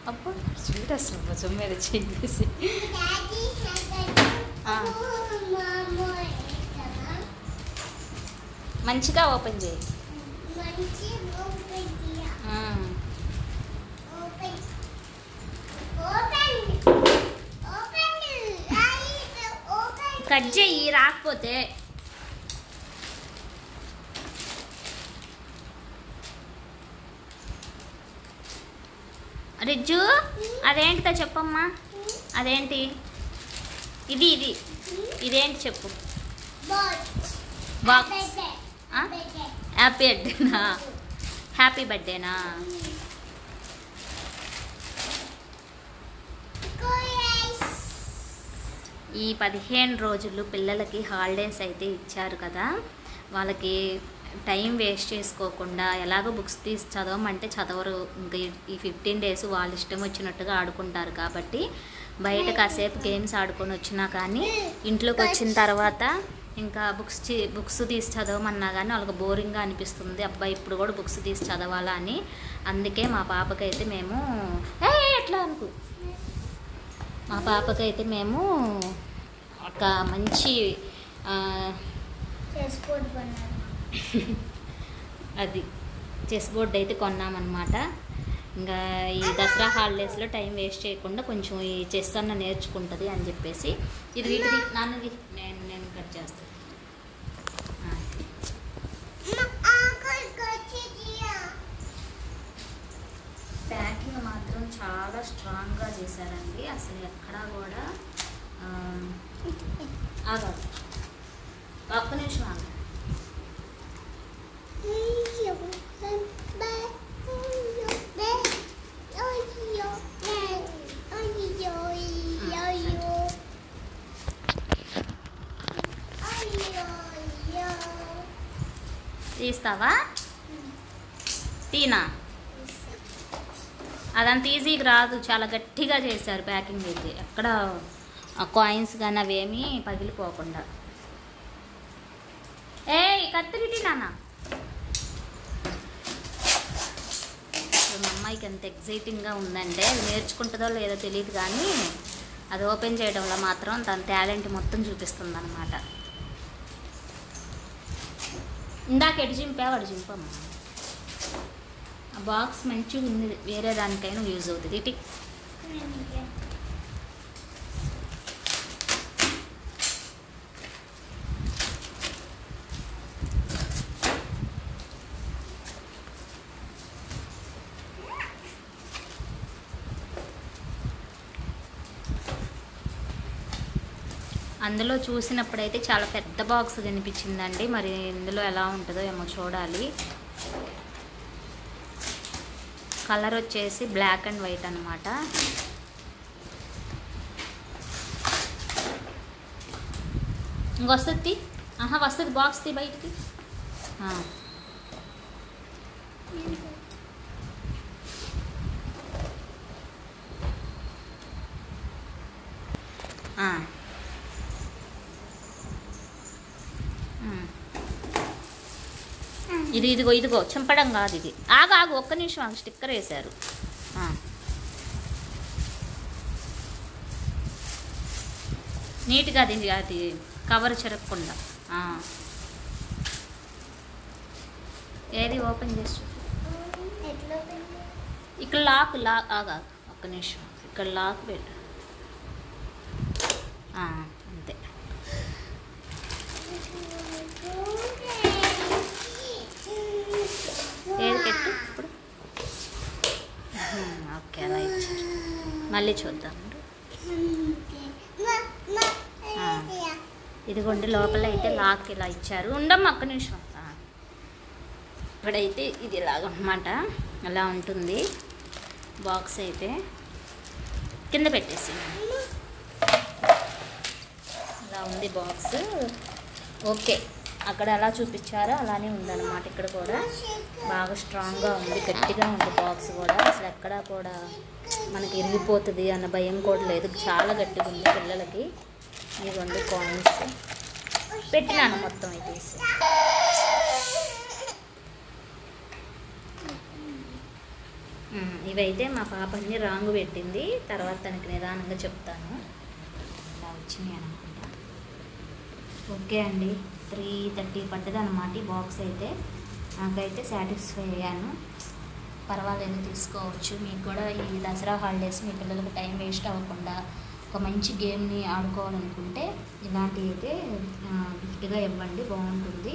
అప్పుడు చూడు అసలు భుజం మీద చేసి మంచిగా ఓపెన్ చేయి. కట్ చేయి రాకపోతే. రిజ్జు అదేంటిదో చెప్పమ్మా. అదేంటి ఇది ఇదేంటి చెప్పు. బాక్స్. హ్యాపీ బర్త్డేనా? ఈ 15 రోజులు పిల్లలకి హాలిడేస్ అయితే ఇచ్చారు కదా, వాళ్ళకి టైం వేస్ట్ చేసుకోకుండా ఎలాగో బుక్స్ తీసి చదవమంటే చదవరు. ఇంకా ఈ 15 డేస్ వాళ్ళ ఇష్టం వచ్చినట్టుగా ఆడుకుంటారు కాబట్టి బయట కాసేపు గేమ్స్ ఆడుకొని వచ్చినా కానీ ఇంట్లోకి వచ్చిన తర్వాత ఇంకా బుక్స్ తీసి చదవమన్నా కానీ వాళ్ళకి బోరింగ్గా అనిపిస్తుంది. అబ్బాయి ఇప్పుడు కూడా బుక్స్ తీసి చదవాలా అని. అందుకే మా పాపకైతే మేము ఒక మంచి అది చెస్ బోర్డ్ అయితే కొన్నామన్నమాట. ఇంకా ఈ దసరా హాలిడేస్లో టైం వేస్ట్ చేయకుండా కొంచెం ఈ చెస్ అన్న నేర్చుకుంటుంది అని చెప్పేసి ఇది నాన్నది నేను కట్ చేస్తాను. ప్యాకింగ్ మాత్రం చాలా స్ట్రాంగ్గా చేశారండి. అసలు ఎక్కడా కూడా ఆగాదు. ఒక్క నిమిషం ఆగ. తీస్తావా? తీనా? అదంత ఈజీగా రాదు, చాలా గట్టిగా చేశారు ప్యాకింగ్ అయితే. ఎక్కడ కాయిన్స్ కానీ అవేమీ పగిలిపోకుండా. కత్తిరిటి నాన్న. మా అమ్మాయికి ఎంత ఎగ్జైటింగ్గా ఉందంటే అది నేర్చుకుంటుందో లేదో తెలియదు కానీ అది ఓపెన్ చేయడంలో మాత్రం తన టాలెంట్ మొత్తం చూపిస్తుంది అన్నమాట. ఇందాక ఎటు చింపావు అటు చింపమ్మా. ఆ బాక్స్ మంచిగా ఉంది, వేరే దానికైనా యూజ్ అవుతుంది. ఇటు అందులో చూసినప్పుడైతే చాలా పెద్ద బాక్స్ కనిపించిందండి. మరి ఇందులో ఎలా ఉంటుందో ఏమో చూడాలి. కలర్ వచ్చేసి బ్లాక్ అండ్ వైట్ అనమాట. ఇంకొస్తుంది. వస్తుంది బాక్స్ తీ బయటికి. ఇదిగో చింపడం కాదు ఇది. ఆగు ఒక్క నిమిషం స్టిక్కర్ వేశారు. నీట్గా అది కవర్ చెరగకుండా. ఏది ఓపెన్ చేసి ఇక్కడ లాక్ ఆగా ఒక్క నిమిషం. ఇక్కడ లాక్ పెట్టు. అంతే. ఏది పెట్టు ఇప్పుడు. ఓకే అలా ఇచ్చారు. మళ్ళీ చూద్దాం. ఇదిగోండి లోపల అయితే లాక్ ఇలా ఇచ్చారు. ఉండమ్మా ఒక్క నిమిషం. ఇప్పుడైతే ఇది ఇలాగన్నమాట, అలా ఉంటుంది బాక్స్ అయితే. కింద పెట్టేసి అలా ఉంది బాక్స్. ఓకే, అక్కడ ఎలా చూపించారో అలానే ఉందన్నమాట. ఇక్కడ కూడా బాగా స్ట్రాంగ్గా ఉంది, గట్టిగా ఉంది బాక్స్ కూడా. అసలు ఎక్కడా కూడా మనకి ఇరిగిపోతుంది అన్న భయం కూడా లేదు. చాలా గట్టిగా ఉంది పిల్లలకి. ఇదిగోండి కాయిన్స్ పెట్టినాను మొత్తం అయితే. ఇవైతే మా పాప అన్ని రాంగ్ పెట్టింది, తర్వాత తనకి నిదానంగా చెప్తాను. ఇలా వచ్చినాయి అనుకుంటా. ఓకే అండి, 3:30 పడ్డది అనమాట ఈ బాక్స్ అయితే. నాకైతే సాటిస్ఫై అయ్యాను. పర్వాలేదు, తీసుకోవచ్చు. మీకు కూడా ఈ దసరా హాలిడేస్ మీ పిల్లలకు టైం వేస్ట్ అవ్వకుండా ఒక మంచి గేమ్ని ఆడుకోవాలనుకుంటే ఇలాంటివి అయితే గిఫ్ట్గా ఇవ్వండి, బాగుంటుంది.